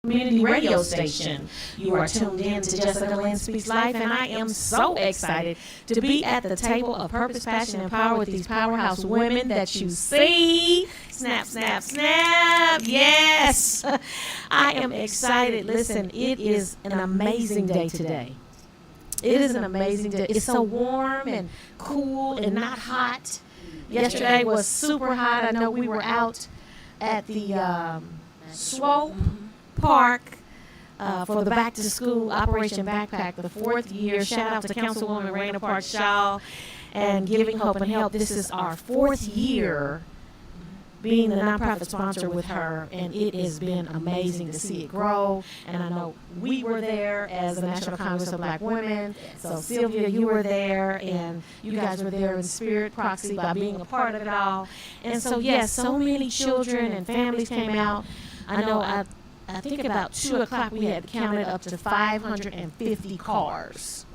Community radio station. You are tuned in to Jessica Lynn Speaks Life, and I am so excited to be at the table of purpose, passion, and power with these powerhouse women that you see. Snap, snap, snap. Yes. I am excited. Listen, it is an amazing day today. It is an amazing day. It's so warm and cool and not hot. Yesterday was super hot. I know we were out at the Swope Park for the back to school Operation Backpack, the 4th year. Shout out to Councilwoman Raina Park Shaw and Giving Hope and Help. This is our 4th year being the nonprofit sponsor with her, and it has been amazing to see it grow. And I know we were there as the National Congress of Black Women. So Sylvia, you were there, and you guys were there in spirit, proxy, by being a part of it all. And so yes, so many children and families came out. I know I think about 2 o'clock we had counted up to 550 cars.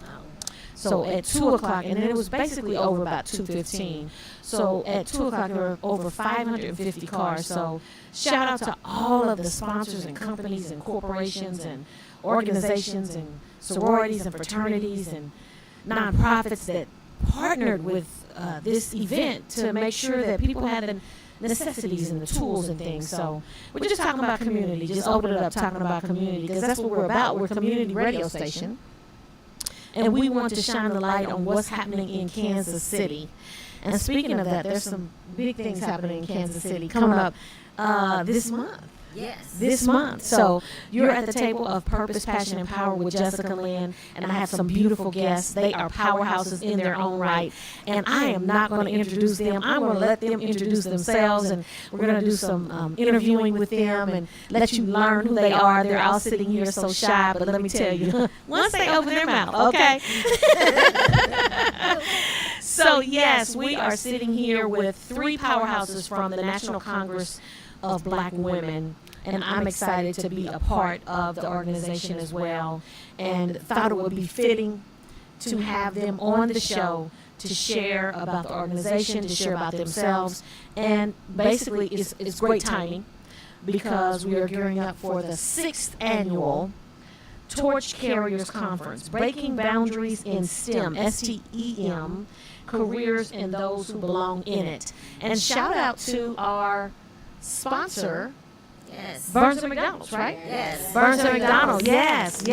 So at 2 o'clock, and then it was basically over about 2:15. So at 2 o'clock there were over 550 cars. So shout out to all of the sponsors and companies and corporations and organizations and sororities and fraternities and nonprofits that partnered with this event to make sure that people had the necessities and the tools and things. So we're just talking about community, just open it up talking about community, because that's what we're about. We're a community radio station, and we want to shine the light on what's happening in Kansas City. And speaking of that, there's some big things happening in Kansas City coming up this month. Yes. This month. So you're at the table of Purpose, Passion, and Power with Jessica Lynn, and I have some beautiful guests. They are powerhouses in their own right, and I am not going to introduce them. I'm going to let them introduce themselves, and we're going to do some interviewing with them and let you learn who they are. They're all sitting here so shy, but let me tell you, once they open their mouth, okay? So yes, we are sitting here with 3 powerhouses from the National Congress of Black Women, and I'm excited to be a part of the organization as well, and thought it would be fitting to have them on the show to share about the organization, to share about themselves. And basically it's great timing, because we are gearing up for the 6th annual Torch Carriers Conference, Breaking Boundaries in STEM, STEM, careers and those who belong in it. And shout out to our sponsor, Yes. Burns and McDonald's, right? Yes. Burns and McDonald's, yes.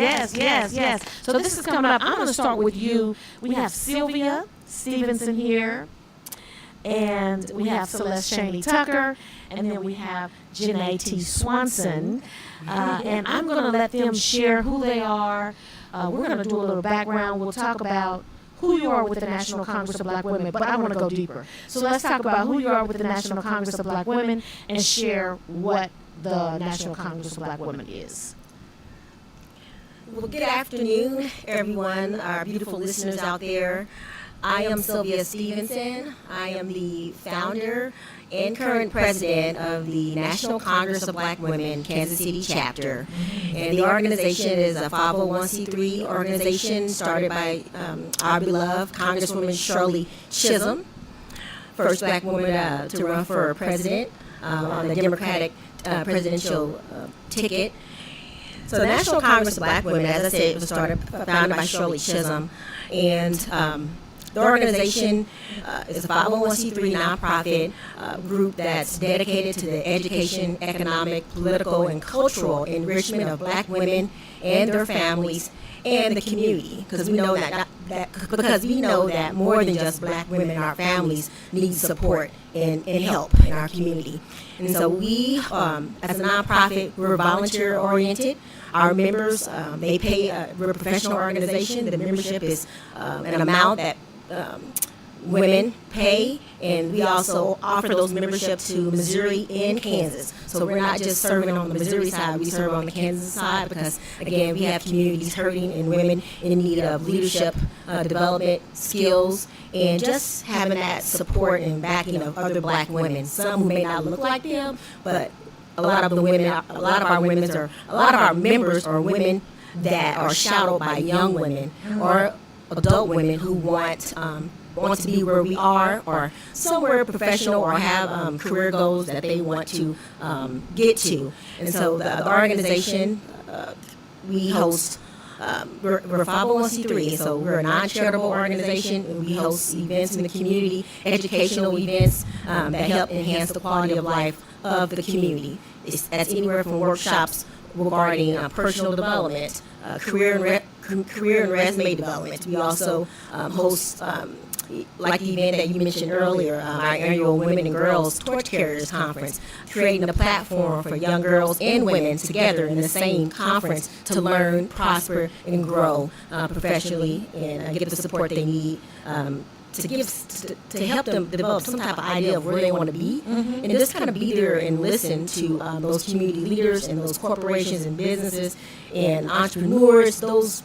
So this is coming up. I'm going to start with you. We have Sylvia Stevenson here, and we have Celeste Shaney Tucker, and then we have Janae T. Swanson. And I'm going to let them share who they are. We're going to do a little background. We'll talk about who you are with the National Congress of Black Women, but I want to go deeper. So let's talk about who you are with the National Congress of Black Women and share what the National Congress of Black Women is. Well, good afternoon, everyone, our beautiful listeners out there. I am Sylvia Stevenson. I am the founder and current president of the National Congress of Black Women, Kansas City chapter. And the organization is a 501c3 organization started by our beloved Congresswoman Shirley Chisholm, first Black woman to run for president on the Democratic presidential ticket. So the National Congress of Black Women, as I said, was founded by Shirley Chisholm, and the organization is a 501c3 nonprofit group that's dedicated to the education, economic, political, and cultural enrichment of Black women and their families and the community. Because we know that more than just Black women and our families need support and help in our community. And so we, as a nonprofit, we're volunteer oriented. Our members, they pay. We're a professional organization. The membership is an amount that women pay, and we also offer those memberships to Missouri and Kansas. So we're not just serving on the Missouri side, we serve on the Kansas side, because again, we have communities hurting and women in need of leadership, development, skills, and just having that support and backing of other Black women. Some who may not look like them, but a lot of our members are women that are shadowed by young women or adult women who want want to be where we are, or somewhere professional, or have career goals that they want to get to. And so the organization, we host, we're 501c3, so we're a non-charitable organization, and we host events in the community, educational events that help enhance the quality of life of the community. That's anywhere from workshops regarding personal development, career and resume development. We also host, like the event that you mentioned earlier, our annual Women and Girls Torch Carriers Conference, creating a platform for young girls and women together in the same conference to learn, prosper, and grow professionally, and get the support they need to help them develop some type of idea of where they want to be, and just kind of be there and listen to those community leaders and those corporations and businesses and entrepreneurs, those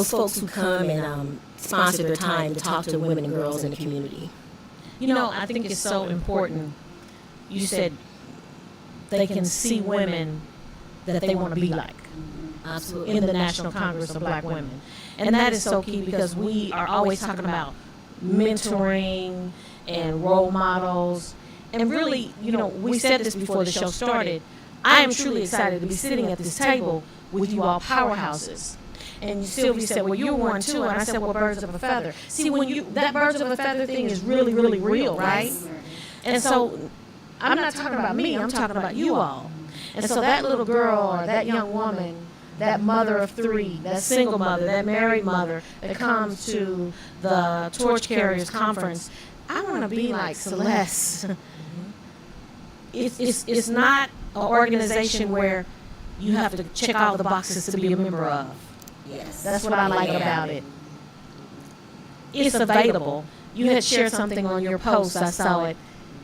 folks who come and sponsor their time to talk to women and girls in the community. I think it's so important. You said they can see women that they want to be like. Absolutely. In the National Congress of Black Women. And that is so key, because we are always talking about mentoring and role models. And really, we said this before the show started, I am truly excited to be sitting at this table with you all powerhouses. And Sylvia said, well, you're one too. And I said, well, birds of a feather. See, that birds of a feather thing is really, really real, right? And so I'm not talking about me, I'm talking about you all. And so that little girl or that young woman, that mother of three, that single mother, that married mother that comes to the Torch Carriers Conference, I want to be like Celeste. It's not an organization where you have to check all the boxes to be a member of. Yes. That's what I like about it. It's available. You had shared something on your post, I saw it.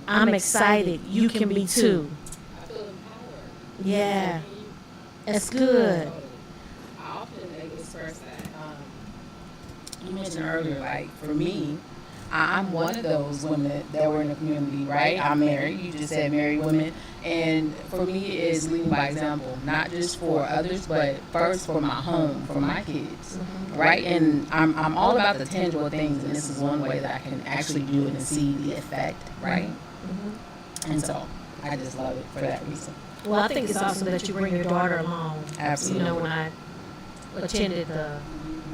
I'm excited. You can be too. I feel empowered. Yeah. That's good. I often express that. You mentioned earlier, like, for me, I'm one of those women that were in the community, right? I'm married. You just said married women. And for me, it's leading by example, not just for others, but first for my home, for my kids, right? And I'm all about the tangible things, and this is one way that I can actually do it and see the effect, right? And so I just love it for that reason. Well, I think it's awesome that you bring your daughter along. Absolutely. When I attended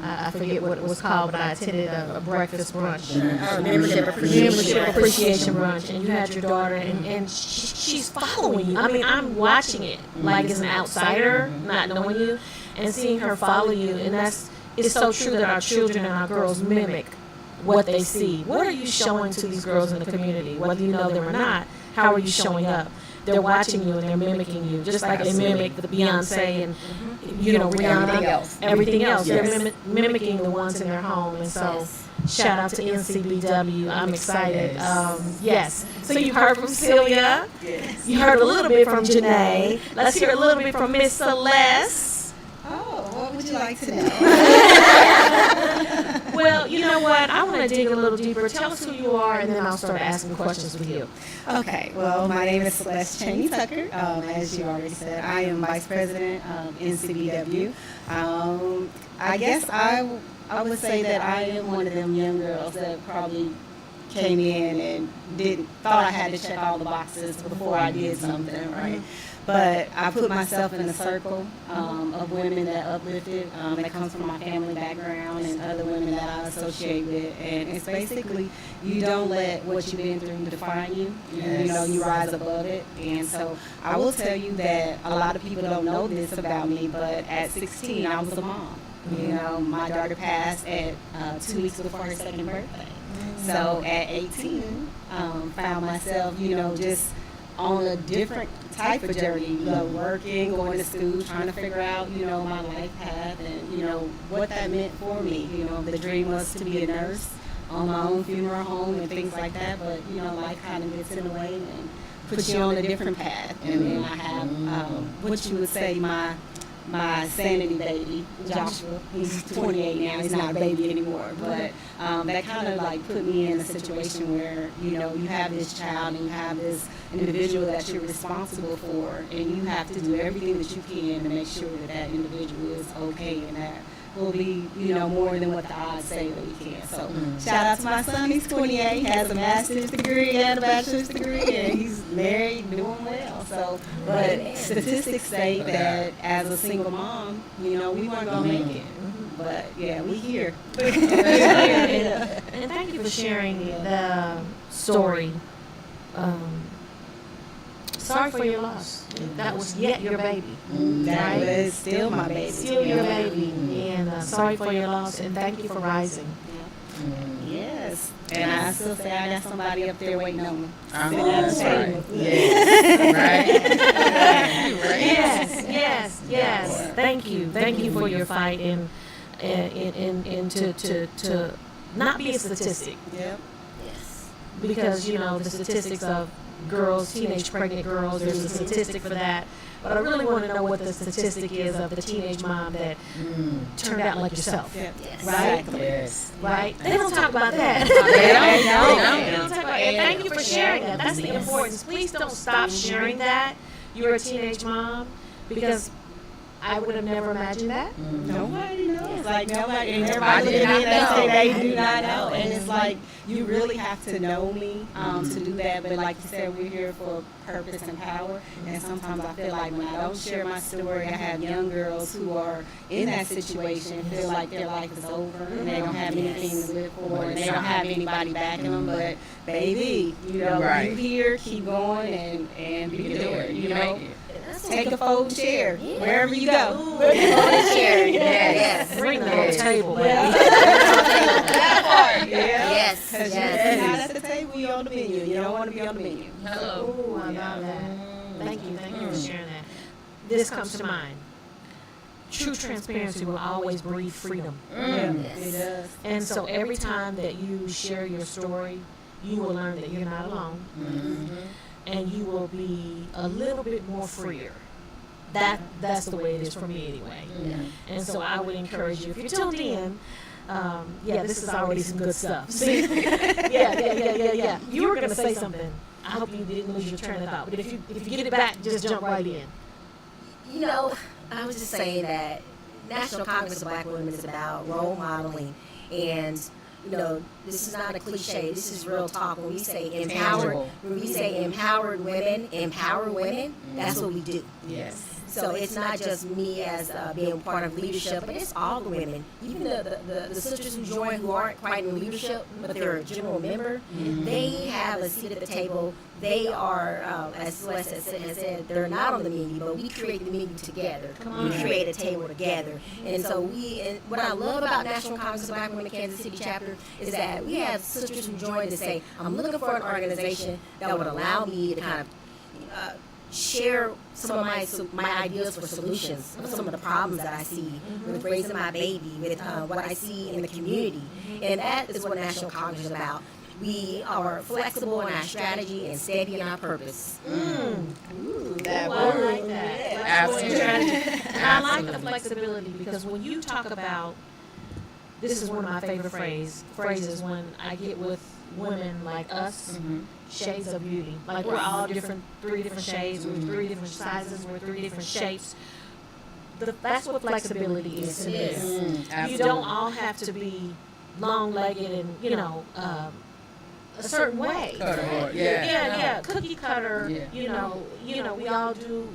I forget what it was called, but I attended a breakfast brunch. Membership appreciation brunch, and you had your daughter, and she's following you. I mean, I'm watching it like as an outsider, not knowing you, and seeing her follow you, and it's so true that our children and our girls mimic what they see. What are you showing to these girls in the community? Whether you know them or not, how are you showing up? They're watching you and they're mimicking you, just like they mimic the Beyonce and Rihanna, everything else. They're mimicking the ones in their home, and so shout out to NCBW. I'm excited. Yes. So you heard from Celia. Yes. You heard a little bit from Janae. Let's hear a little bit from Miss Celeste. Oh, what would you like to know? Well, you know what? I want to dig a little deeper. Tell us who you are, and then I'll start asking questions with you. Okay, well, my name is Celeste Cheney Tucker. As you already said, I am Vice President of NCBW. I guess I would say that I am one of them young girls that probably came in and thought I had to check all the boxes before I did something, right? But I put myself in a circle of women that uplifted, that comes from my family background and other women that I associate with. And it's basically, you don't let what you've been through define you. Yes. You rise above it. And so I will tell you that a lot of people don't know this about me, but at 16, I was a mom. My daughter passed at 2 weeks before her second birthday. So at 18, found myself, just on a different type of journey, working, going to school, trying to figure out, my life path and, what that meant for me. The dream was to be a nurse, on my own funeral home and things like that, but, life kind of gets in the way and puts you on a different path. And then I have, what you would say, my sanity baby, Joshua. He's 28 now. He's not a baby anymore. But that kind of like put me in a situation where, you have this child and you have this individual that you're responsible for, and you have to do everything that you can to make sure that that individual is okay and that will be, more than what the odds say that we can. So shout out to my son, he's 28, has a master's degree and a bachelor's degree, and he's married, doing well. So, but statistics say that as a single mom, we weren't gonna make it. But yeah, we here. And thank you for sharing the story. Sorry for your loss. That was yet your baby. That right? was still my baby. Still your baby. And sorry for your loss, and thank you for rising. Yes. And I still say I got somebody up there waiting on me. That's right. Yes. Right. Yes. Thank you for your fight and to not be a statistic. Yep. Yes. Because the statistics of girls, teenage pregnant girls, there's a statistic for that. But I really want to know what the statistic is of the teenage mom that turned out like yourself. Yep. Yes. Right? Exactly. Yes. Right? They don't talk about that. They They don't talk about, and thank you for sharing that. That's the importance. Please don't stop sharing that. You're a teenage mom, because I would have never imagined that. Nobody knows. Like nobody, and everybody looking at me and say they do not know. And it's like you really have to know me to do that. But like you said, we're here for purpose and power. And sometimes I feel like when I don't share my story, I have young girls who are in that situation feel like their life is over and they don't have anything to live for and they don't have anybody backing them. But baby, Right. you here, keep going and be there. Take a Take fold chair wherever you go. Share. Yes. Bring the whole table, baby. Yes. Because you're not at the table, you're on the menu. You don't want to be on the menu. Hello. Ooh, I love that. Thank you for sharing that. This comes to mind. True transparency will always breed freedom. It does. And so every time that you share your story, you will learn that you're not alone. And you will be a little bit more freer. That's the way it is for me anyway. And so I would encourage you, if you're tuned in, this is already some good stuff. See? Yeah. You were going to say something. I hope you didn't lose your train of thought. But if you get it back, just jump right in. I was just saying that National Congress of Black Women is about role modeling, and this is not a cliche. This is real talk. When we say empowered women, empower women, that's what we do. Yes. So it's not just me as being part of leadership, but it's all the women. Even the sisters who join who aren't quite in leadership, but they're a general member, they have a seat at the table. They are, as Celeste has said, they're not on the menu, but we create the menu together. We create a table together. And so what I love about National Congress of Black Women Kansas City chapter is that we have sisters who join to say, I'm looking for an organization that would allow me to kind of share some of my ideas for solutions of some of the problems that I see with raising my baby, with what I see in the community. And that is what National Congress is about. We are flexible in our strategy and steady in our purpose. I like that. Absolutely. And I like the flexibility, because when you talk about, this is one of my favorite phrases when I get with women like us, shades of beauty. Like we're all different, 3 different shades, we're 3 different sizes, we're 3 different shapes. That's what flexibility is to me. You don't all have to be long-legged and, a certain way. Cookie cutter. Yeah. We all do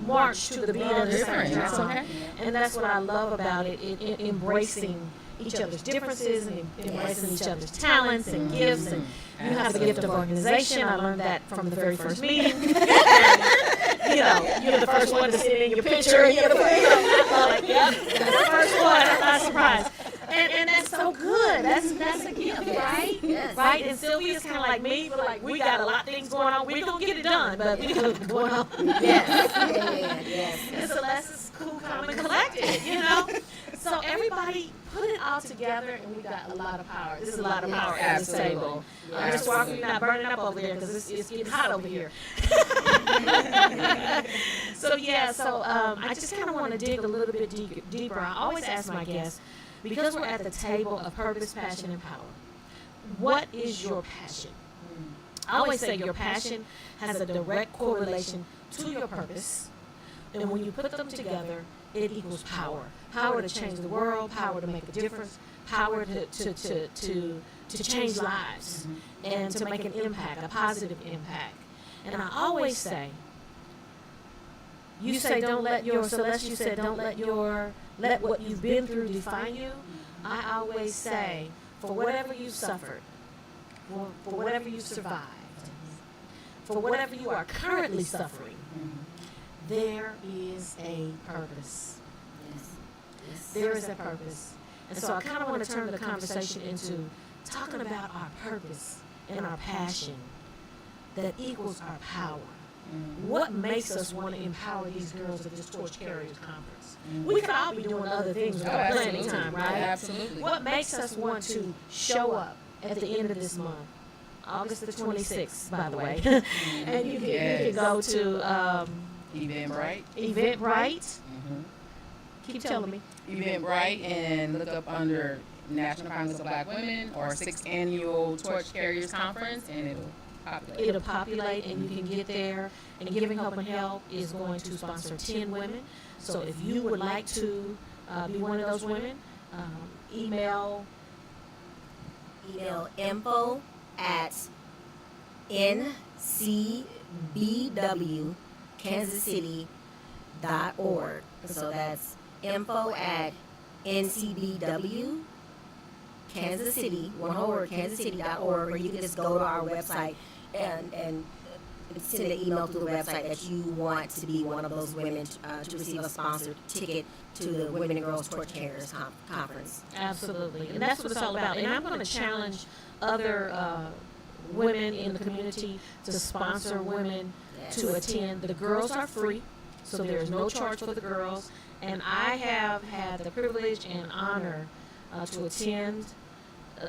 march to the beat of the same drum. And that's what I love about it, embracing each other's differences and embracing each other's talents and gifts. And you have the gift of organization. I learned that from the very first meeting. You're the first one to sit in your picture. You're the first one. I'm not surprised. And that's so good. That's a gift, right? Yes. Right? And Sylvia's kind of like me, but like we got a lot of things going on. We're going to get it done, but we got it going on. Yes. And Celeste is cool, calm, and collected, So everybody put it all together, and we got a lot of power. This is a lot of power at this table. Ms. Walker, you're not burning up over there because it's getting hot over here. So I just kind of want to dig a little bit deeper. I always ask my guests, because we're at the table of purpose, passion, and power, what is your passion? I always say your passion has a direct correlation to your purpose, And when you put them together, it equals power. Power to change the world, power to make a difference, power to change lives and to make an impact, a positive impact. And I always say, you say don't let your, Celeste, you said don't let what you've been through define you. I always say, for whatever you suffered, for whatever you survived, for whatever you are currently suffering, there is a purpose. Yes. There is a purpose. And so I kind of want to turn the conversation into talking about our purpose and our passion that equals our power. What makes us want to empower these girls at this Torch Carriers Conference? We could all be doing other things with our planning time, right? Absolutely. What makes us want to show up at the end of this month, August the 26th, by the way, and you can go to Eventbrite. Eventbrite. Keep telling me. Eventbrite, and look up under National Congress of Black Women or 6th Annual Torch Carriers Conference, and it'll populate. It'll populate, and you can get there. And Giving Hope and Help is going to sponsor 10 women. So if you would like to be one of those women, email info at ncbwkansascity.org. So that's info at ncbw Kansas City, one whole word, kansascity.org, or you can just go to our website and send an email through the website that you want to be one of those women to receive a sponsored ticket to the Women and Girls Torch Carriers Conference. Absolutely. And that's what it's all about. And I'm going to challenge other women in the community to sponsor women to attend. The girls are free, so there's no charge for the girls. And I have had the privilege and honor to attend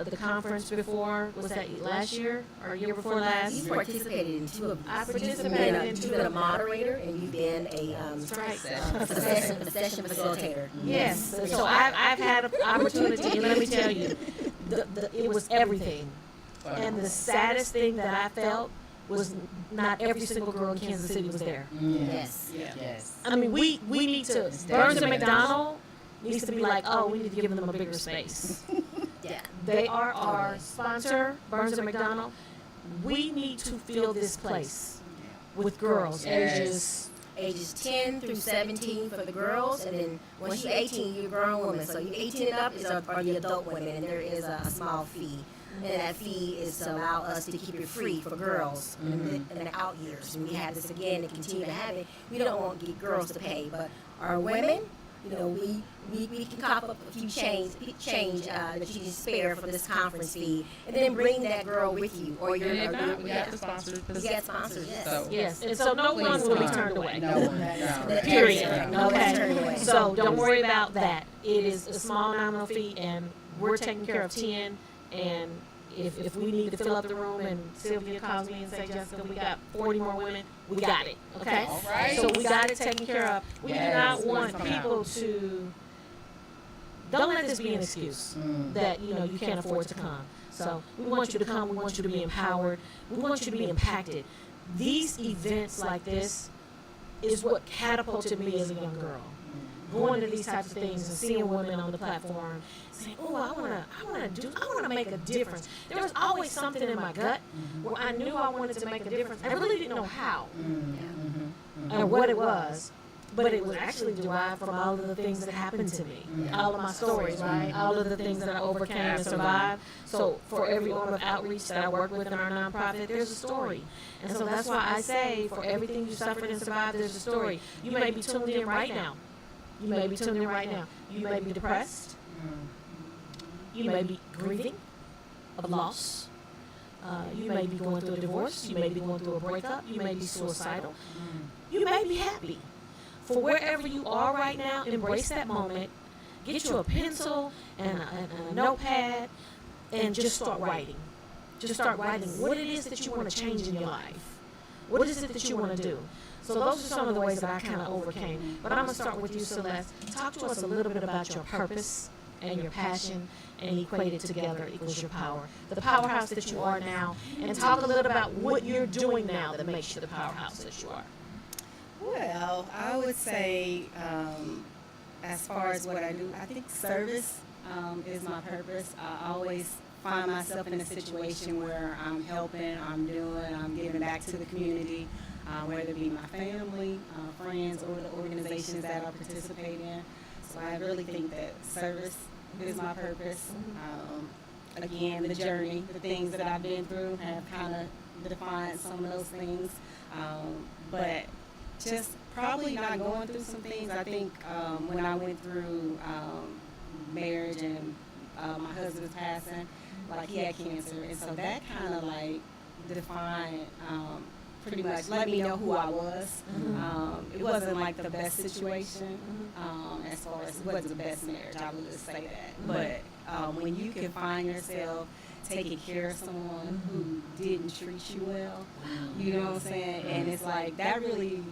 the conference before. Was that last year or year before last? You participated in two of them. I participated in two You've of been a them. moderator and you've been a session facilitator. Yes. So I've had an opportunity, and let me tell you, it was everything. And the saddest thing that I felt was not every single girl in Kansas City was there. Yes. Yes. I mean, we need to, Burns and McDonald needs to be like, oh, we need to give them a bigger space. Yeah. They are our sponsor, Burns and McDonald. We need to fill this place with girls, Yes. Ages 10 through 17 for the girls, and then once you're 18, you're a grown woman. So you 18 and up are the adult women, and there is a small fee. And that fee is to allow us to keep it free for girls in the out years. And we have this again and continue to have it. We don't want to get girls to pay, but our women, we can cop up a few change that you can spare for this conference fee, and then bring that girl with you. Or you're, We got the sponsors. you get sponsors, yes. So, Yes, and so no one will be turned away. No one. No. Period. No one's turned away. Okay. So don't worry about that. It is a small nominal fee, and we're taking care of 10. And if we need to fill up the room, and Sylvia calls me and says, Jessica, we got 40 more women, we got it. Okay. All right. So we got it taken care of. We do Yes. not want people to. Don't let this be an excuse that you can't afford to come. So we want you to come. We want you to be empowered. We want you to be impacted. These events like this is what catapulted me as a young girl. Going to these types of things and seeing women on the platform, saying, "Oh, I want to make a difference." There was always something in my gut where I knew I wanted to make a difference. I really didn't know how or what it was, but it was actually derived from all of the things that happened to me, all of my stories, right? All of the things that I overcame and survived. So for every arm of outreach that I work with in our nonprofit, there's a story. And so that's why I say, for everything you suffered and survived, there's a story. You may be tuned in right now. You may be tuned in right now. You may be depressed. You may be grieving of loss. You may be going through a divorce. You may be going through a breakup. You may be suicidal. You may be happy. For wherever you are right now, embrace that moment. Get you a pencil and a notepad and just start writing. Just start writing what it is that you want to change in your life. What is it that you want to do? So those are some of the ways that I kind of overcame. But I'm going to start with you, Celeste. Talk to us a little bit about your purpose and your passion, and equate it together equals your power. The powerhouse that you are now, and talk a little about what you're doing now that makes you the powerhouse that you are. Well, I would say, as far as what I do, I think service is my purpose. I always find myself in a situation where I'm helping, I'm giving back to the community, whether it be my family, friends, or the organizations that I participate in. So I really think that service is my purpose. Again, the journey, the things that I've been through have kind of defined some of those things. But just probably not going through some things. I think when I went through marriage and my husband's passing, like he had cancer, and so that kind of like defined pretty much let me know who I was. It wasn't like the best situation as far as it wasn't the best marriage, I would just say that. But when you can find yourself taking care of someone who didn't treat you well, you know what I'm saying? And it's like that really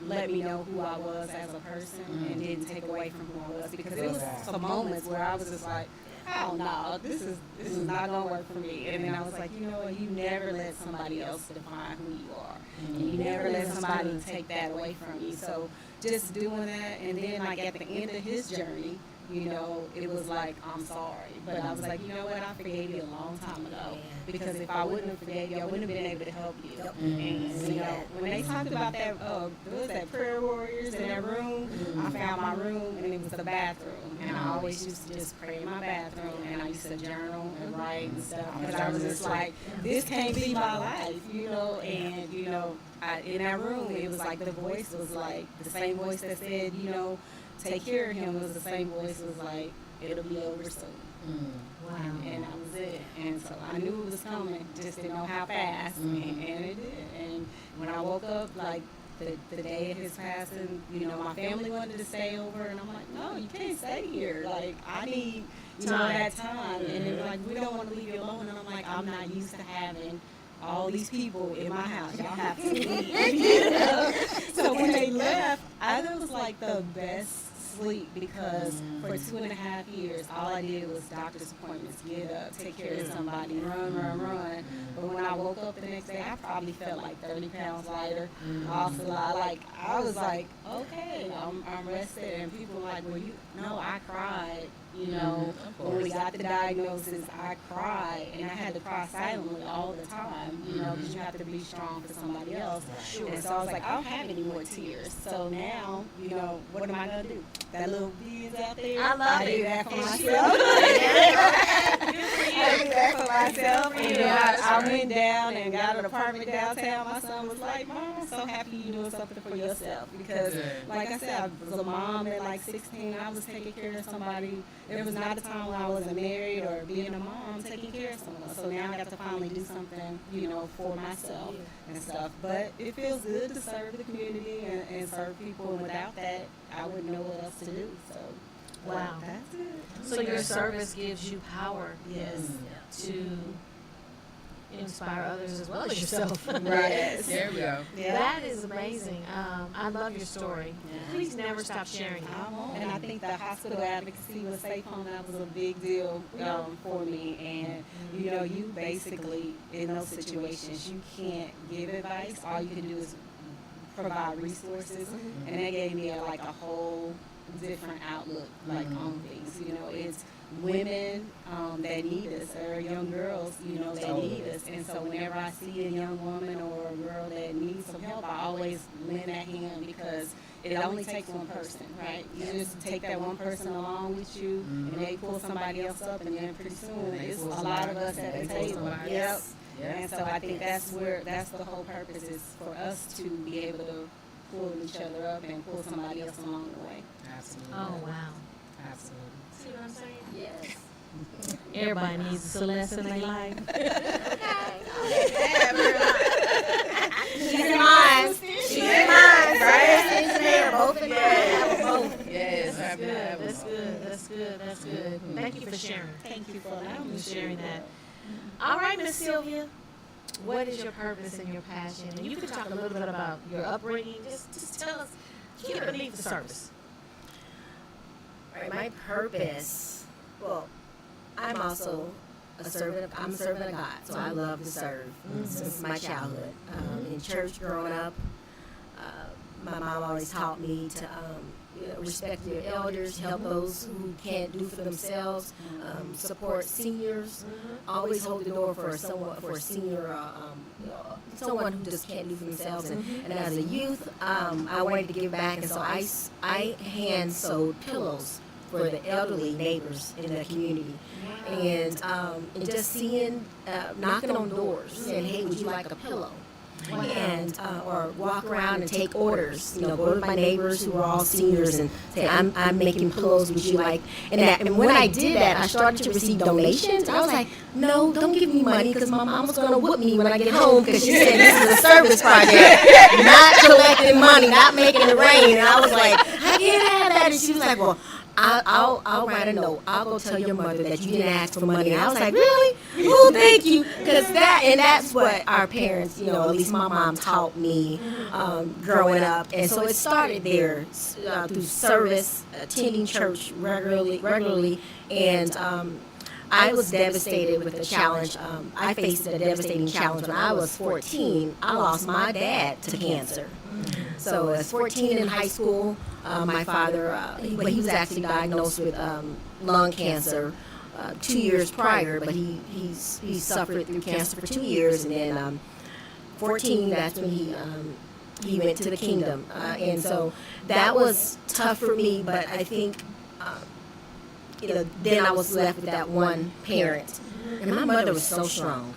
let me know who I was as a person and didn't take away from who I was, because it was some moments where I was just like, oh no, this is not gonna work for me. And then I was like, you know what, you never let somebody else define who you are. And you never let somebody take that away from you. So just doing that, and then like at the end of his journey, you know, it was like, I'm sorry. But I was like, you know what, I forgave you a long time ago. Because if I wouldn't have forgave you, I wouldn't have been able to help you. And, you know, when they talked about that, there was that prayer warriors in that room, I found my room, and it was the bathroom. And I always used to just pray in my bathroom, and I used to journal and write and stuff. Because I was just like, this can't be my life, you know. And, you know, in that room, it was like the voice was like the same voice that said, you know, take care of him, was the same voice was like, it'll be over soon. Wow. And that was it. And so I knew it was coming, just didn't know how fast, and it did. And when I woke up, like the day of his passing, you know, my family wanted to stay over, and I'm like, no, you can't stay here. Like, I need, you know, that time. And they were like, we don't want to leave you alone. And I'm like, I'm not used to having all these people in my house. Y'all have to leave. You know? So when they left, I thought it was like the best sleep, because for 2.5 years, all I did was doctor's appointments, get up, take care of somebody, run. But when I woke up the next day, I probably felt like 30 pounds lighter. Also, I was like, okay, I'm rested. And people were like, well, no, I cried. You know, when we got the diagnosis, I cried, and I had to cry silently all the time, you know, because you have to be strong for somebody else. And so I was like, I don't have any more tears. So now, you know, what am I going to do? That little bees out there? I do that for myself. I do that for myself. You know, I went down and got an apartment downtown. My son was like, Mom, I'm so happy you're doing something for yourself. Because, like I said, I was a mom at like 16. I was taking care of somebody. There was not a time when I wasn't married or being a mom taking care of someone. So now I got to finally do something, you know, for myself and stuff. But it feels good to serve the community and serve people. And without that, I wouldn't know what else to do. So, Wow. That's it. So your service gives you power, Yes. to inspire others as well as yourself. Right. There we go. Yeah. That is amazing. I love your story. Yeah. Please never stop sharing it. I won't. And I think the hospital advocacy with Safe Home, that was a big deal for me. And, you know, you basically, in those situations, you can't give advice. All you can do is provide resources. And that gave me like a whole different outlook, like on things. You know, it's women that need us, or young girls, you know, that need us. And so whenever I see a young woman or a girl that needs some help, I always lend that hand, because it only takes one person, right? You just take that one person along with you, and they pull somebody else up, and then pretty soon it's a lot of us at the table. Yep. And so I think that's the whole purpose, is for us to be able to pull each other up and pull somebody else along the way. Absolutely. Oh, wow. Absolutely. See what I'm saying? Yes. Everybody needs a Celeste in their life. She's in mine. She's in mine. First engineer, both in there. Both. Yes. That's good. That's good. That's good. That's good. Thank you for sharing. Thank you for allowing me For to sharing that. All right, Miss Sylvia. What is your purpose and your passion? And you can talk a little bit about your upbringing. Just tell us. Keep it beneath the surface. Right, my purpose. Well, I'm also a servant. I'm a servant of God, so I love to serve since my childhood. In church growing up, my mom always taught me to respect your elders, help those who can't do for themselves, support seniors, always hold the door for a senior, someone who just can't do for themselves. And as a youth, I wanted to give back, and so I hand sewed pillows for the elderly neighbors in the community. And just seeing, knocking on doors, saying, hey, would you like a pillow? And or walk around and take orders. Go to my neighbors who are all seniors and say, I'm making pillows. Would you like? And when I did that, I started to receive donations. I was like, no, don't give me money because my mama's gonna whoop me when I get home because she said this is a service project, not collecting money, not making it rain. And I was like, I can't have that. And she was like, well, I'll write a note. I'll go tell your mother that you didn't ask for money. And I was like, really? Oh, thank you. Because that's what our parents, at least my mom taught me growing up. And so it started there through service, attending church regularly. And I was devastated with the challenge. I faced a devastating challenge when I was 14. I lost my dad to cancer. So I was 14 in high school. My father, he was actually diagnosed with lung cancer 2 years prior, but he suffered through cancer for 2 years, and then 14, that's when he went to the kingdom. And so that was tough for me, but I think then I was left with that one parent. And my mother was so strong.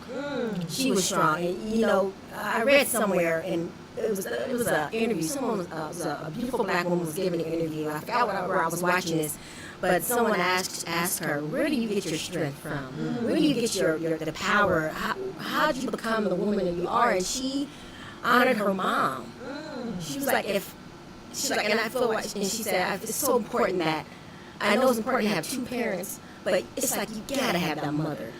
She was strong. And, I read somewhere, and it was an interview. Someone was a beautiful black woman was giving an interview. I forgot where I was watching this, but someone asked her, "Where do you get your strength from? Where do you get the power? How did you become the woman that you are?" And she honored her mom. She was like, and I feel like, and she said, it's so important that I know it's important to have two parents. But it's like you gotta have that mother.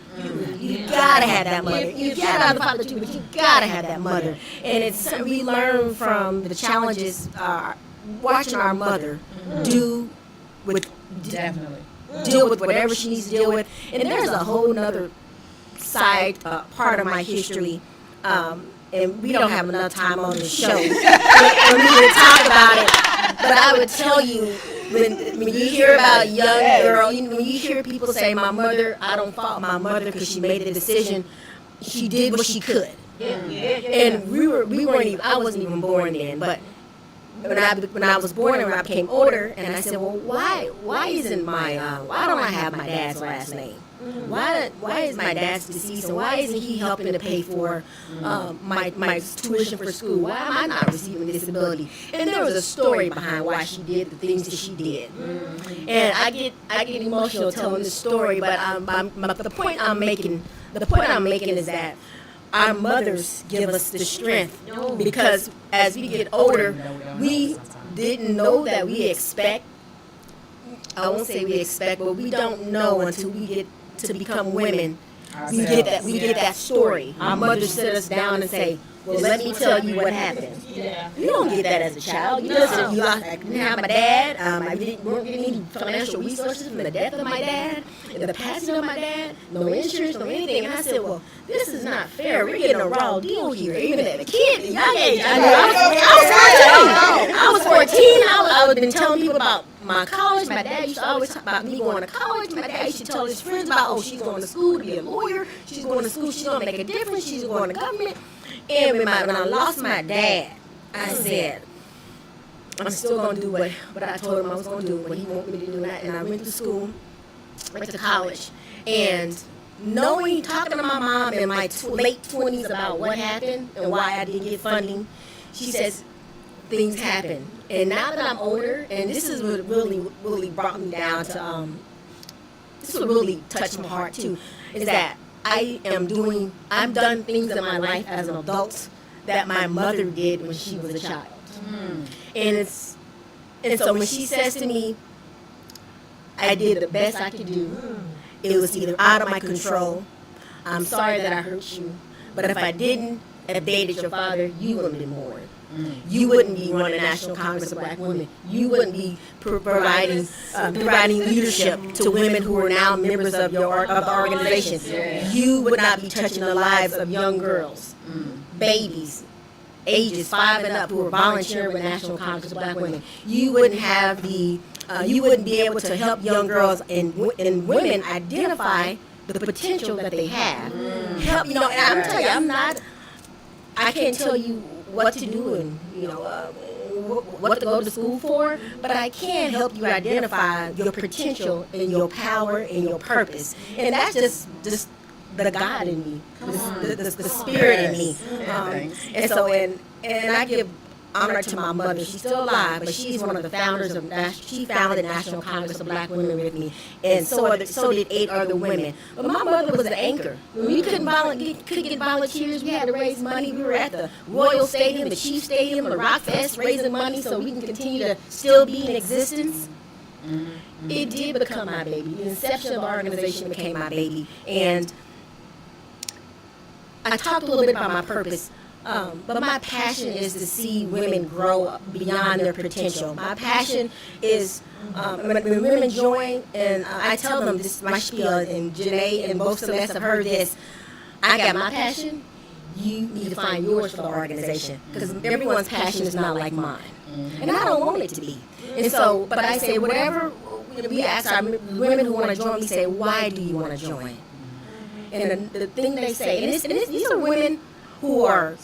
You gotta have that mother. You gotta have the father too, but you gotta have that mother. And we learn from the challenges, watching our mother deal with whatever she needs to deal with. And there's a whole nother side part of my history, and we don't have enough time on the show for me to talk about it. But I would tell you, when you hear about a young girl, when you hear people say, my mother, I don't fault my mother because she made a decision. She did what she could. And we weren't even, I wasn't even born then, but when I was born and when I became older, and I said, well, why don't I have my dad's last name? Why is my dad's deceased, and why isn't he helping to pay for my tuition for school? Why am I not receiving disability? And there was a story behind why she did the things that she did. And I get emotional telling this story, but the point I'm making is that our mothers give us the strength, because as we get older, we didn't know that we expect. I won't say we expect, but we don't know until we get to become women. We get that story. Our mothers sit us down and say, well, let me tell you what happened. You don't get that as a child. I didn't have my dad. I weren't getting any financial resources from the death of my dad, the passing of my dad, no insurance, no anything. And I said, well, this is not fair. We're getting a raw deal here. Even at a kid, young age. I was 14. I would have been telling people about my college. My dad used to always talk about me going to college. My dad used to tell his friends about, she's going to school to be a lawyer. She's going to school. She's going to make a difference. She's going to government. And when I lost my dad, I said, I'm still going to do what I told him I was going to do, what he wanted me to do. And I went to school, went to college, and talking to my mom in my late 20s about what happened and why I didn't get funding, she says, things happen. And now that I'm older, and this is what really brought me down to, this is what really touched my heart too, is that I've done things in my life as an adult that my mother did when she was a child. And so when she says to me, I did the best I could do, it was either out of my control, I'm sorry that I hurt you, but if I didn't have dated your father, you wouldn't be born. You wouldn't be running the National Congress of Black Women. You wouldn't be providing leadership to women who are now members of the organization. You would not be touching the lives of young girls, babies, ages 5 and up who are volunteering with National Congress of Black Women, you wouldn't have you wouldn't be able to help young girls and women identify the potential that they have. Help, and I'm telling you, I can't tell you what to do and, what to go to school for, but I can help you identify your potential and your power and your purpose. And that's just the God in me, the spirit in me. And I give honor to my mother. She's still alive, but she's one of the founders of she founded National Congress of Black Women with me, and so did 8 other women. But my mother was an anchor. When we couldn't get volunteers, we had to raise money. We were at the Royal Stadium, the Chief Stadium, the Rock Fest, raising money so we can continue to still be in existence. It did become my baby. The inception of the organization became my baby, and I talked a little bit about my purpose. But my passion is to see women grow beyond their potential. My passion is when women join, and I tell them this, my spiel, and Janae and both Celeste have heard this. I got my passion. You need to find yours for the organization, because everyone's passion is not like mine, and I don't want it to be. And so, but I say whatever we ask our women who want to join, we say, why do you want to join? And the thing they say, and these are women who are,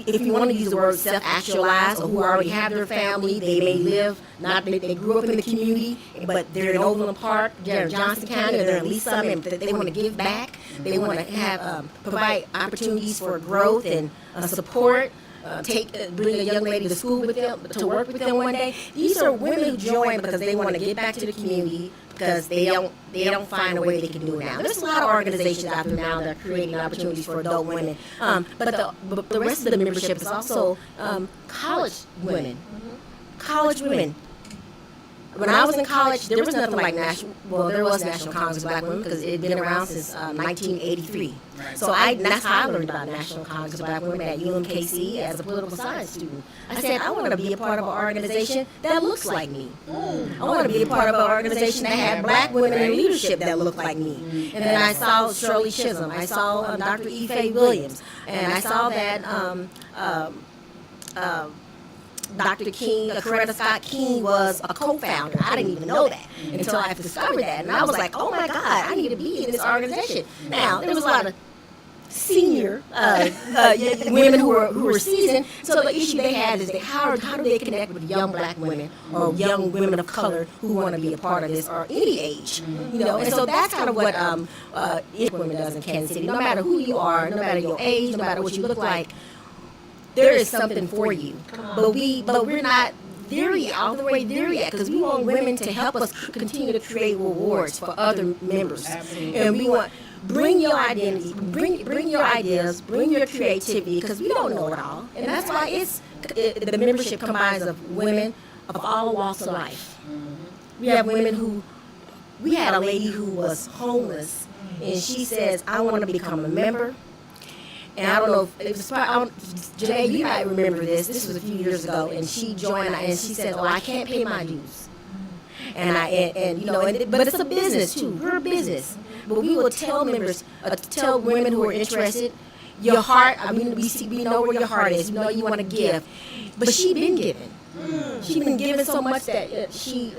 if you want to use the word self-actualized, or who already have their family, they may live, they grew up in the community, but they're in Overland Park, they're in Johnson County, or they're in Lee Summit, and they want to give back. They want to have provide opportunities for growth and support. Bring a young lady to school with them, to work with them one day. These are women who join because they want to get back to the community, because they don't find a way they can do it now. There's a lot of organizations out there now that are creating opportunities for adult women. But the rest of the membership is also college women. College women. When I was in college, there was nothing like there was National Congress of Black Women, because it had been around since 1983. Right. So that's how I learned about National Congress of Black Women at UMKC as a political science student. I said, I want to be a part of an organization that looks like me. I want to be a part of an organization that had black women in leadership that look like me. And then I saw Shirley Chisholm. I saw Dr. Ife Williams. And I saw that Dr. King, Coretta Scott King, was a co-founder. I didn't even know that until I discovered that. And I was like, oh my God, I need to be in this organization. Now, there was a lot of senior women who were seasoned. So the issue they had is how do they connect with young black women or young women of color who want to be a part of this, or any age, And so that's kind of what Women does in Kansas City. No matter who you are, no matter your age, no matter what you look like, there is something for you. But we're not all the way there yet, because we want women to help us continue to create rewards for other members. Absolutely. And we want bring your identity, bring your ideas, bring your creativity, because we don't know it all. And that's why the membership combines of women of all walks of life. We have women we had a lady who was homeless, and she says, I want to become a member. And I don't know if it was Janae, you might remember this. This was a few years ago, and she joined, and she said, I can't pay my dues. But it's a business too. We're a business. But we will tell members, tell women who are interested, your heart, we know where your heart is. We know you want to give. But she's been giving. She's been given so much that she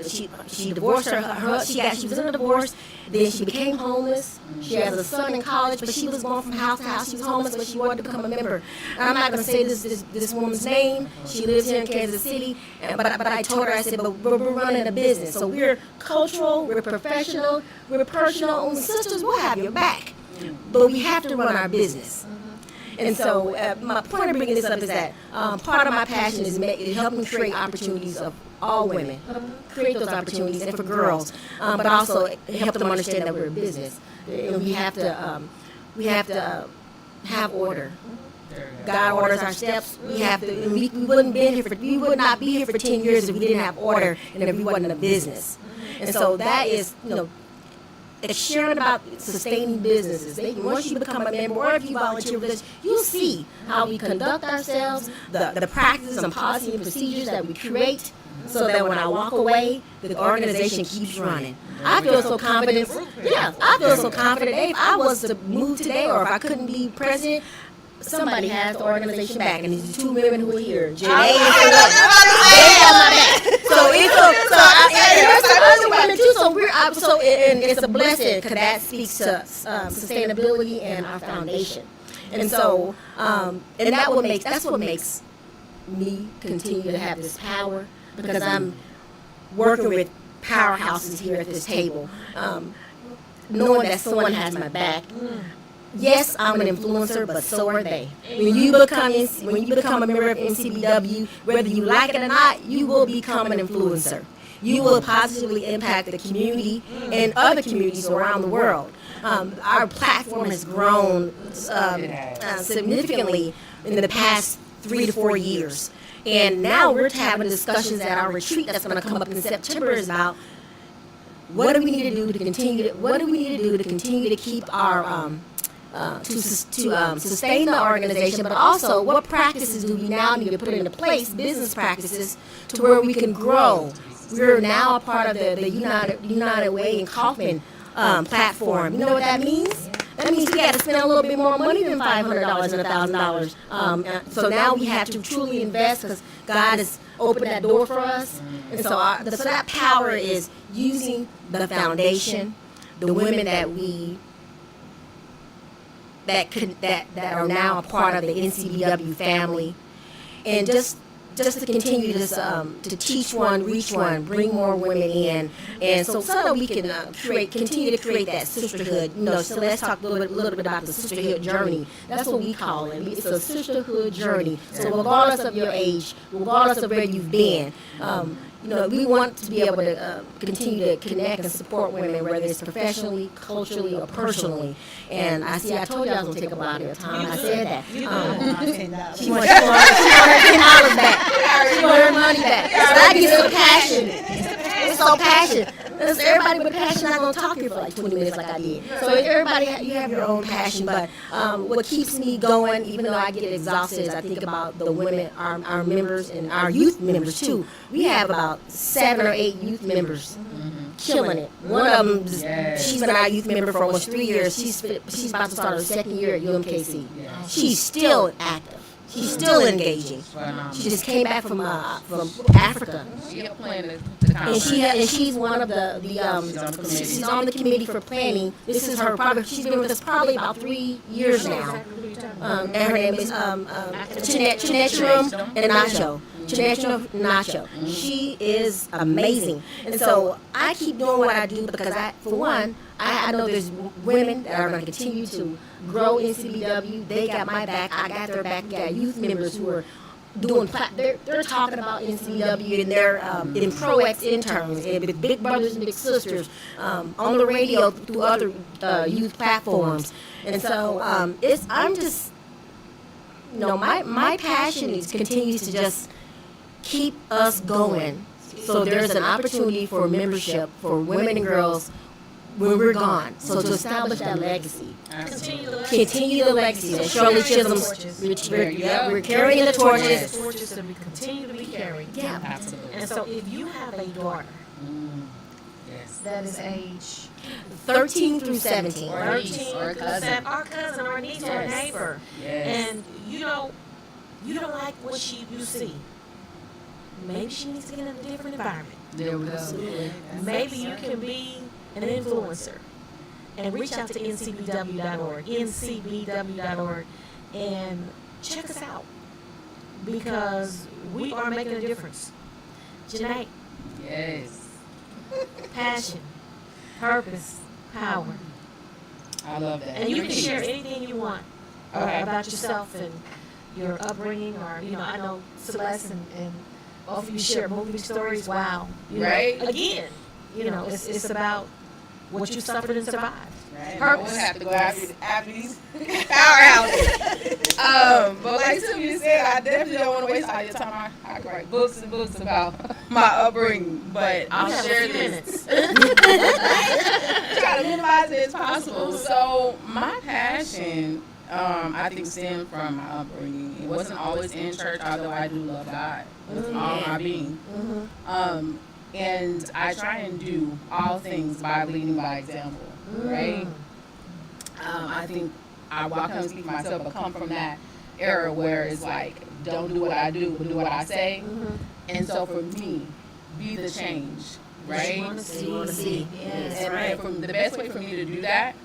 divorced her she was in a divorce, then she became homeless. She has a son in college, but she was going from house to house. She was homeless, but she wanted to become a member. And I'm not going to say this woman's name. She lives here in Kansas City, but I told her, I said, but we're running a business. So we're cultural, we're professional, we're personal. And sisters, we'll have your back. But we have to run our business. And so my point of bringing this up is that part of my passion is helping create opportunities of all women, create those opportunities, and for girls, but also help them understand that we're a business. And we have to have order. God orders our steps. We have to. We would not be here for 10 years if we didn't have order and if we wasn't a business. And so that is, it's sharing about sustaining businesses. Once you become a member, or if you volunteer with us, you'll see how we conduct ourselves, the practices and policy and procedures that we create, so that when I walk away, the organization keeps running. I feel so confident. I feel so confident. If I was to move today, or if I couldn't be president, somebody has the organization back, and these two women who are here, Janae and Celeste, they have my back. And there's some other women too. And it's a blessing because that speaks to sustainability and our foundation. And so, and that's what makes me continue to have this power, because I'm working with powerhouses here at this table, knowing that someone has my back. Yes, I'm an influencer, but so are they. When you become a member of NCBW, whether you like it or not, you will become an influencer. You will positively impact the community and other communities around the world. Our platform has grown significantly in the past 3 to 4 years. And now we're having discussions at our retreat that's going to come up in September is about what do we need to do to continue to keep our to sustain the organization, but also what practices do we now need to put into place, business practices, to where we can grow. We're now a part of the United Way and Kaufman platform. You know what that means? That means we got to spend a little bit more money than $500 and $1,000. So now we have to truly invest, because God has opened that door for us. And so that power is using the foundation, the women that are now a part of the NCBW family, and just to continue to teach one, reach one, bring more women in, and so that we can continue to create that sisterhood. So let's talk a little bit about the sisterhood journey. That's what we call it. It's a sisterhood journey. So regardless of your age, regardless of where you've been, we want to be able to continue to connect and support women, whether it's professionally, culturally, or personally. And I told you I was going to take a lot of your time. I said that. She wants her $10 back. She wants her money back. So I get so passionate. It's so passionate. Everybody with passion not going to talk here for like 20 minutes like I did. So everybody, you have your own passion. But what keeps me going, even though I get exhausted, is I think about the women, our members, and our youth members too. We have about 7 or 8 youth members killing it. One of them, she's been our youth member for almost 3 years. She's about to start her second year at UMKC. She's still active. She's still engaging. She just came back from Africa. And she's one of she's on the committee for planning. This is her she's been with us probably about 3 years now. And her name is Chinechum and Nacho. She is amazing. And so I keep doing what I do because I know there's women that are going to continue to grow NCBW. They got my back. I got their back. We got youth members who are doing. They're talking about NCBW, and they're in ProX interns and with big brothers and big sisters on the radio through other youth platforms. And so I'm just, my passion continues to just keep us going. So there's an opportunity for membership for women and girls when we're gone. So to establish that legacy. Continue the legacy. And Shirley Chisholm's, we're carrying the torches. The torches that we continue to be carried. Yeah. Absolutely. And so if you have a daughter that is age 13 through 17. 13 or a cousin. our cousin, our niece, or neighbor, and you don't like what you see, maybe she needs to get in a different environment. There we go. Absolutely. Maybe you can be an influencer and reach out to ncbw.org, and check us out, because we are making a difference. Janae, Yes. passion, purpose, power. I love that. And you can share anything you want about yourself and your upbringing, or I know Celeste and both of you share movie stories. Wow, Right. Again, it's about what you suffered and survived. Right. Purpose. We'll have to go after these powerhouses. But like Sylvia said, I definitely don't want to waste all your time. I could write books and books about my upbringing, but I'll share this. Try to minimize it as possible. So my passion, I think, stemmed from my upbringing. It wasn't always in church, although I do love God with all my being. And I try and do all things by leading by example, right? I think I can speak for myself, but come from that era where it's like, don't do what I do, but do what I say. And so for me, be the change, right? You want to see. Yes, And right. from the best way for me to do that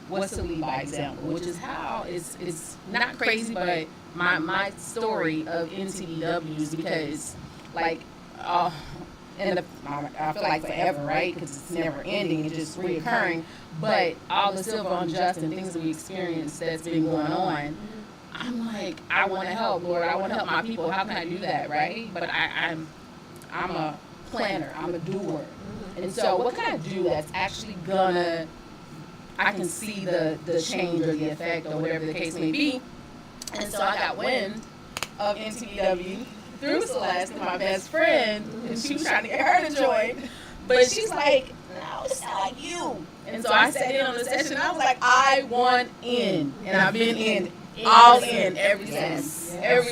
was to lead by example, which is how it's not crazy, but my story of NCBW is because, like, I feel like forever, right? Because it's never ending, it's just reoccurring. But all the civil unjust and things we experience that's been going on, I'm like, I want to help, Lord. I want to help my people. How can I do that, right? But I'm a planner. I'm a doer. And so what can I do that's actually gonna, I can see the change or the effect or whatever the case may be. And so I got wind of NTBW through Celeste, my best friend, and she was trying to get her to join. But she's like, no, it's not like you. And so I sat in on the session, and I was like, I want in. And I've been in, all in ever since. Ever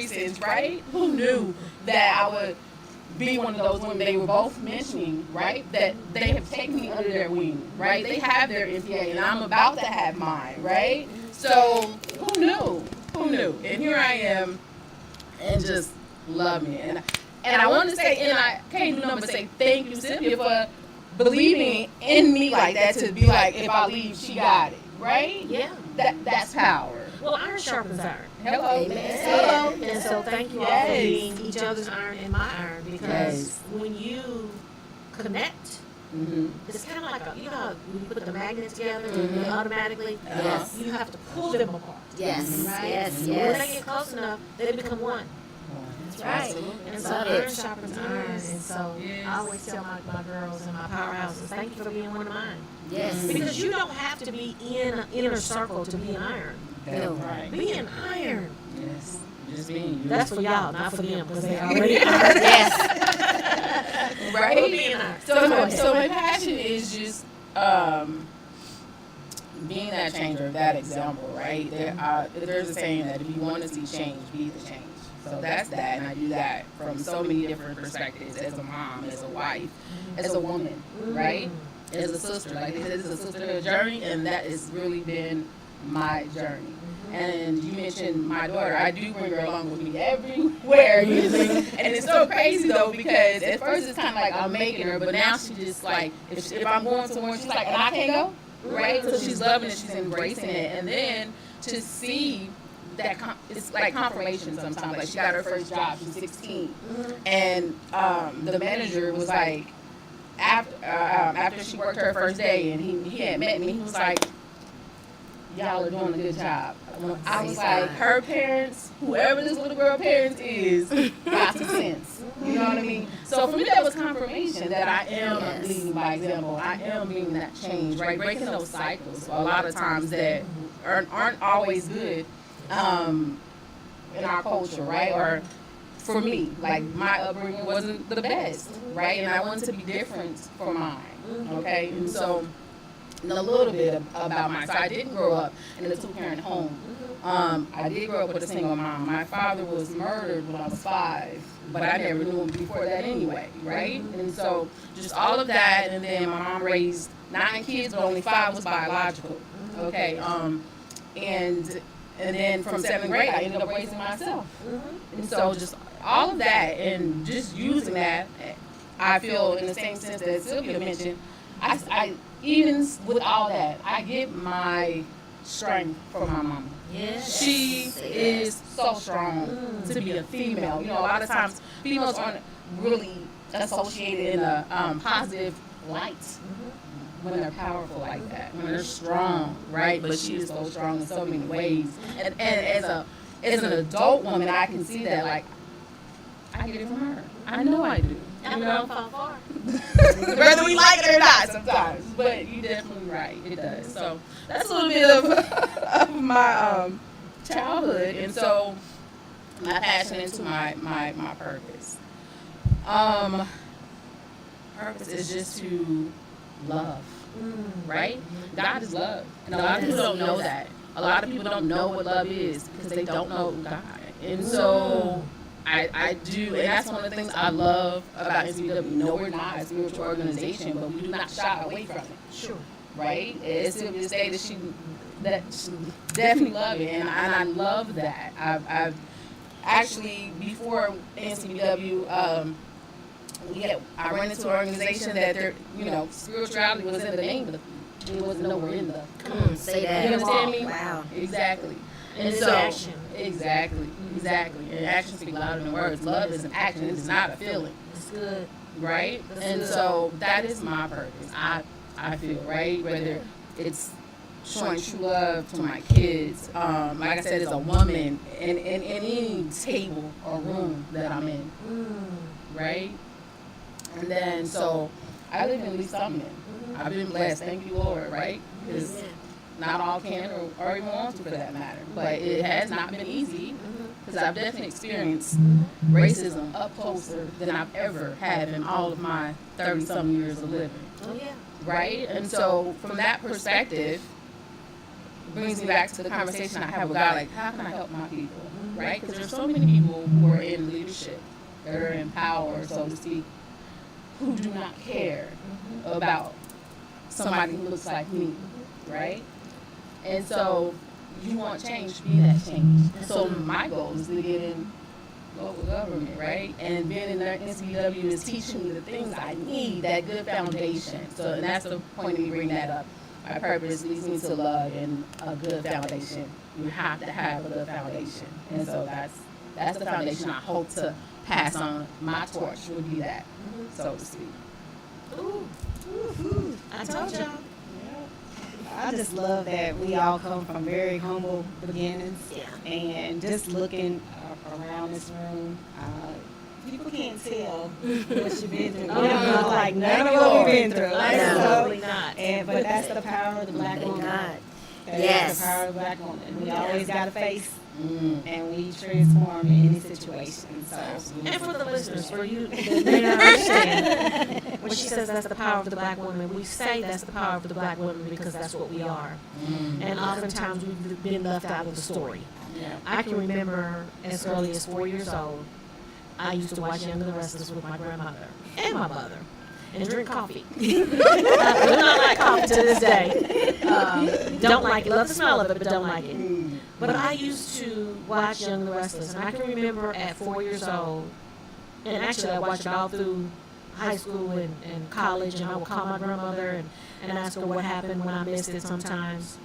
since, right? Who knew that I would be one of those women they were both mentioning, right? That they have taken me under their wing, right? They have their MPA, and I'm about to have mine, right? So who knew? And here I am, and just love me. And I want to say, and I can't do nothing but say thank you, Sylvia, for believing in me like that, to be like, if I leave, she got it, right? Yeah. That's power. Well, iron sharpens iron. Hello. Amen. Hello. And so thank you all for being each other's iron and my iron, because when you connect, it's kind of like when you put the magnets together, and automatically, Yes. you have to pull them apart. Yes. Right? Yes. When Yes. they get close enough, they become one. That's right. And so Love iron it. sharpens iron. And so I always tell my girls and my powerhouses, thank you for being one of mine. Yes. Because you don't have to be in an inner circle to be an iron. No. Right. Be an iron. Yes. Just being you. That's for y'all, not for them, because they already are. Yes. Right? Be an iron. So my passion is just being that changer, that example, right? There's a saying that if you want to see change, be the change. So that's that, and I do that from so many different perspectives, as a mom, as a wife, as a woman, right? As a sister. Like they said, it's a sisterhood journey, and that has really been my journey. And you mentioned my daughter. I do bring her along with me everywhere usually. And it's so crazy though, because at first it's kind of like I'm making her, but now she just like, if I'm going somewhere, she's like, and I can't go, right? So she's loving it, she's embracing it. And then to see that, it's like confirmation sometimes. Like she got her first job, she's 16. And the manager was like, after she worked her first day and he had met me, he was like, y'all are doing a good job. I was like, her parents, whoever this little girl parents is, got some sense. You know what I mean? So for me, that was confirmation that I am leading by example. I am being that change, right? Breaking those cycles a lot of times that aren't always good in our culture, right? Or for me, like my upbringing wasn't the best, right? And I wanted to be different for mine, okay? And so a little bit about mine. So I didn't grow up in a two-parent home. I did grow up with a single mom. My father was murdered when I was 5, but I never knew him before that anyway, right? And so just all of that, and then my mom raised 9 kids, but only 5 was biological, okay? And then from 7th grade, I ended up raising myself. And so just all of that, and just using that, I feel in the same sense that Sylvia mentioned, I even with all that, I get my strength from my mama. Yes. She is so strong to be a female. You know, a lot of times females aren't really associated in a positive light when they're powerful like that, when they're strong, right? But she is so strong in so many ways. And as an adult woman, I can see that, like, I get it from her. I know I do. You know? Whether we like it or not sometimes. But you're definitely right. It does. So that's a little bit of my childhood. And so my passion into my purpose. Purpose is just to love. Right? God is love. And a lot of people don't know that. A lot of people don't know what love is because they don't know God. And so I do, and that's one of the things I love about NCBW. No, we're not a spiritual organization, but we do not shy away from it. Sure. Right? As Sylvia stated, definitely love it, and I love that. I've actually, before NCBW, I ran into an organization that spirituality was in the name, but it wasn't nowhere in the. Say that. You understand me? Wow. Exactly. And It's so, action. exactly. And actions speak louder than words. Love is an action. It is not a feeling. It's good. Right? And so that is my purpose. I feel, right? Whether it's showing true love to my kids, like I said, as a woman in any table or room that I'm in, right? And then, so I live in Lee Summit. I've been blessed, thank you, Lord, right? Because not all can or even want to, for that matter. But it has not been easy, because I've definitely experienced racism up closer than I've ever had in all of my 30-some years of living. Oh, yeah. Right? And so from that perspective, brings me back to the conversation I have with God, like, how can I help my people? Right? Because there's so many people who are in leadership, that are in power, so to speak, who do not care about somebody who looks like me, right? And so you want change, be that change. So my goal is to get in local government, right? And being in the NCW is teaching me the things I need, that good foundation. So, and that's the point of me bringing that up. My purpose leads me to love and a good foundation. You have to have a good foundation. And so that's the foundation I hope to pass on. My torch would be that, so to speak. Ooh. I told y'all. I just love that we all come from very humble beginnings. Yeah. And just looking around this room, people can't tell what you've been through. Oh, You don't no. look like none of what we've been through. Absolutely not. But that's the power of the black Thank woman. God. That Yes. is the power of the black woman. We always got a face, and we transform in any situation. So. And for the listeners, for you that may not understand, when she says that's the power of the black woman, we say that's the power of the black woman because that's what we are. And oftentimes we've been left out of the story. Yeah. I can remember as early as 4 years old, I used to watch Young and the Restless with my grandmother and my mother and drink coffee. I do not like coffee to this day. Don't like it. Love the smell of it, but don't like it. But I used to watch Young and the Restless, and I can remember at 4 years old, and actually I watched it all through high school and college, and I would call my grandmother and ask her what happened when I missed it sometimes.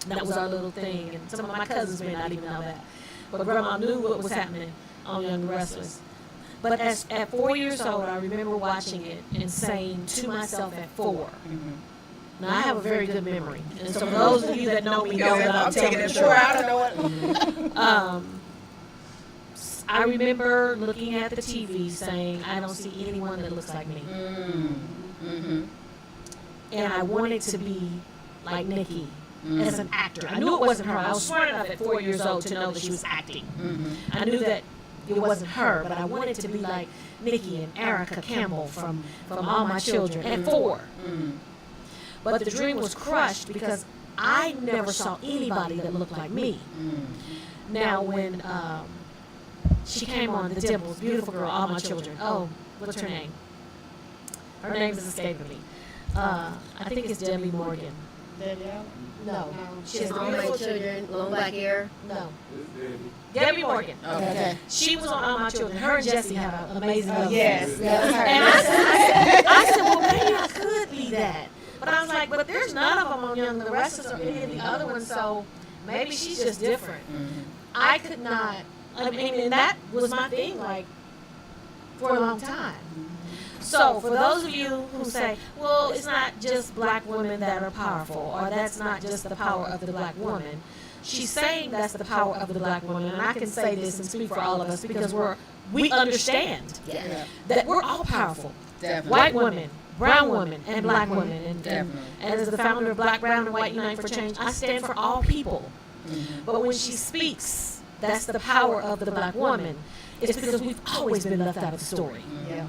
That was our little thing, and some of my cousins may not even know that. But Grandma knew what was happening on Young and the Restless. But at 4 years old, I remember watching it and saying to myself at 4, now I have a very good memory, and so for those of you that know me know that I'm telling the truth. I don't know what. I remember looking at the TV saying, I don't see anyone that looks like me. And I wanted to be like Nikki as an actor. I knew it wasn't her. I was smart enough at 4 years old to know that she was acting. I knew that it wasn't her, but I wanted to be like Nikki and Erica Campbell from All My Children at 4. But the dream was crushed because I never saw anybody that looked like me. Now when she came on, the Dimples, beautiful girl, All My Children. Oh, what's her name? Her name is escaping me. I think it's Debbie Morgan. No, she has All My Children, long black hair. No. Debbie Morgan. Okay. She was on All My Children. Her and Jessie had an amazing love Yes, affair. that was her. And I said, well, maybe I could be that. But I was like, but there's none of them on Young and the Restless or any of the other ones, so maybe she's just different. I could not, I mean, and that was my thing, like, for a long time. So for those of you who say, well, it's not just black women that are powerful, or that's not just the power of the black woman, she's saying that's the power of the black woman, and I can say this and speak for all of us because we understand that we're all powerful. Definitely. White women, brown women, and black women. And Definitely. as the founder of Black, Brown, and White Unite for Change, I stand for all people. But when she speaks, that's the power of the black woman. It's because we've always been left out of the story. Yeah.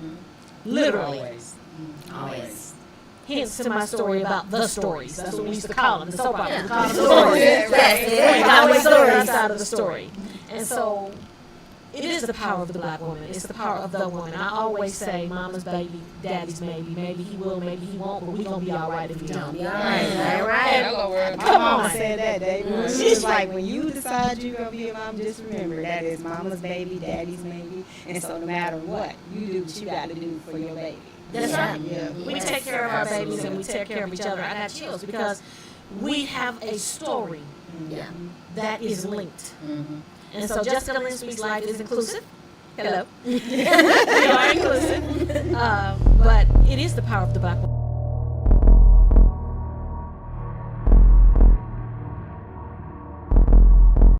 Literally. Always. Hence to my story about the stories. That's what we used to call them, the soap operas. We call them Stories. stories. Yes, We always left out of the story. And so it is the power of the black woman. It's the power of the woman. I always say, mama's baby, daddy's maybe. Maybe he will, maybe he won't, but we gonna be all right if he don't. All right. My Come mama on. said that day. She was like, when you decide you're going to be a mom, just remember that is mama's baby, daddy's baby. And so no matter what, you do what you got to do for your baby. That's right. Yeah. We take care of our babies and we take care of each other. I got chills because we have a story Yeah. that is linked. Mm-hmm. And so Jessica Lynn Speaks Life is inclusive. Hello. We are inclusive. But it is the power of the black woman.